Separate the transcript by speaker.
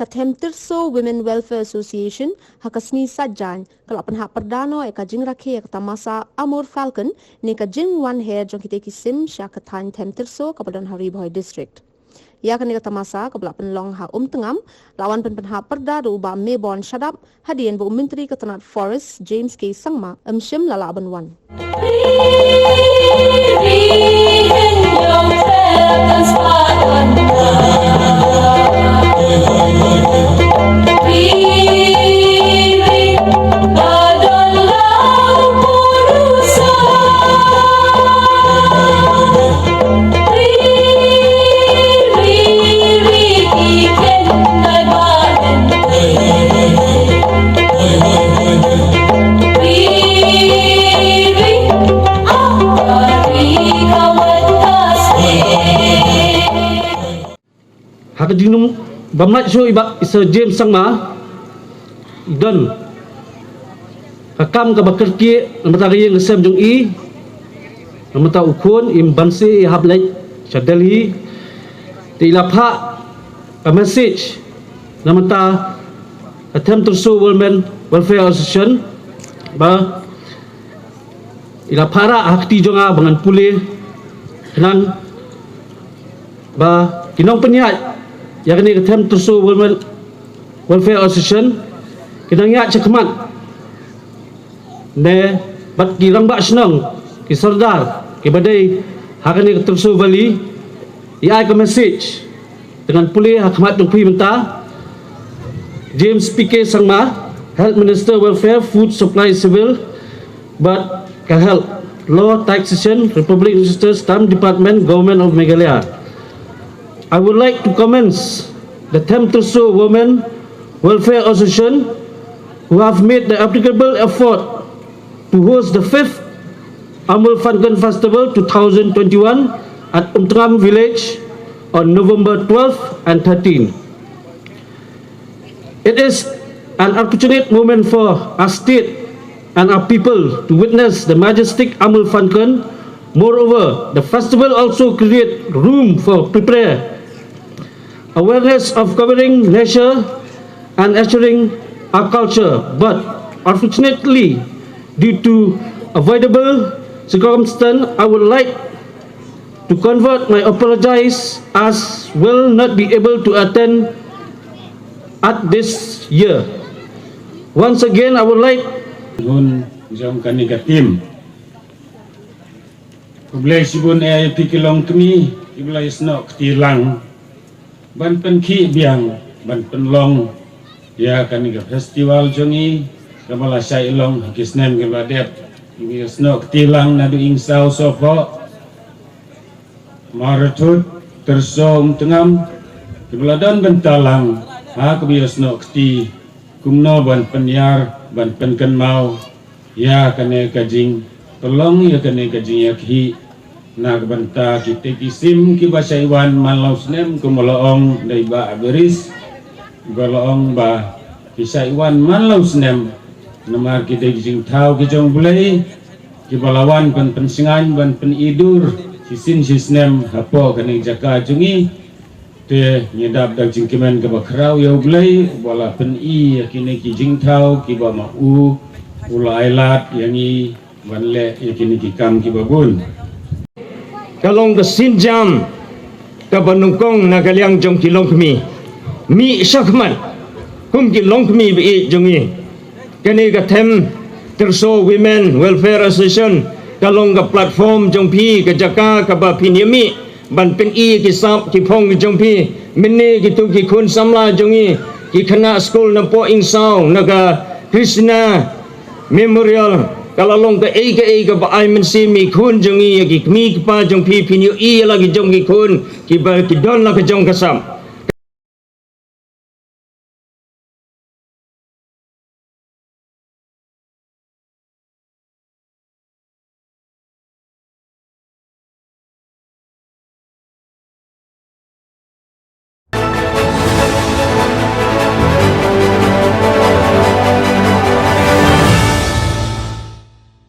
Speaker 1: Kathem Tirso Women Welfare Association hakasni sajan kalau penhak perdana jing rakhe tamasa Amur Falcon ni jing one hair jong kita kisim sya katan Them Tirso kapadan Hari Boy District. Ya kan tamasa kabla penlong ha tengam lawan penhak perda do ba Mebon Shadap hadian bu Menteri Ketenat Forest James K Sangma shim lala aban wan.
Speaker 2: Hak jinung bamat so iba isa James Sangma dan hakam ka bakerki namata yang ngesem jong i namata ukun im bansi hablai chadali ti lapha a message namata attempt to show Women Welfare Association ba ila para hakti jonga bangan pulih kenang ba kinong penyat yang ini attempt to show Women Welfare Association kinang ya cekmat ne bat kirang ba senang ki sardar ki badai hakani tersu bali ya ke message dengan pulih hakmat dong pi menta James PK Sangma Health Minister Welfare Food Supply Civil but ka help Law Taxation Republic Register Stamp Department Government of Meghalaya. I would like to commence the Them Tirso Women Welfare Association who have made the applicable effort to host the 5th Amul Falcon Festival 2021 at Tengam Village on November 12 and 13. It is an opportunity moment for our state and our people to witness the majestic Amul Falcon. Moreover, the festival also creates room for prepare awareness of covering nature and assuring our culture, but unfortunately, due to avoidable circumstance, I would like to convert my apologies as will not be able to attend at this year. Once again, I would like
Speaker 3: Hun jom kaniga tim. Kublai sibun pikilong kami, kublai snok tilang. Ban pen ki biang ban pen long ya kaniga festival jongi kamala sai long kisnem ke badep ini snok tilang nadu ingsau sopo maratut tersom tengam kebeladan bentalang ha kebias snok ti kumno ban penyar ban pen ken mau ya kane kajing tolong ya kane kajing yakhi nak banta kita kisim ki bahasa Iwan malau senem kumoloong dari ba beris goloong ba kisah Iwan malau senem nama kita kising tahu kijong bulai ki balawan pen pensingan ban pen idur kisin sisnem hapo kaning jaka jungi te nyedap dak jingkimen ke bakrau ya bulai bala pen i yakini kijing tahu ki ba mau ula ailat yangi banle yakini kikam ki babun
Speaker 4: kalong ke sinjam ke banungkong na kaliang jong kilong kami mi syakman kum kilong kami bi jongi kani ka Them Tirso Women Welfare Association kalong ke platform jong pi ke jaka ka ba pinyami ban pen i ki sap ki phong ki jong pi minne ki tu ki kun samla jongi ki khana school na po insau na ka Krishna Memorial kalau long ke ba ai men si mi kun jongi ki mi pa jong pi pinyu i lagi jong ki kun ki ba ki don la ke jong kasam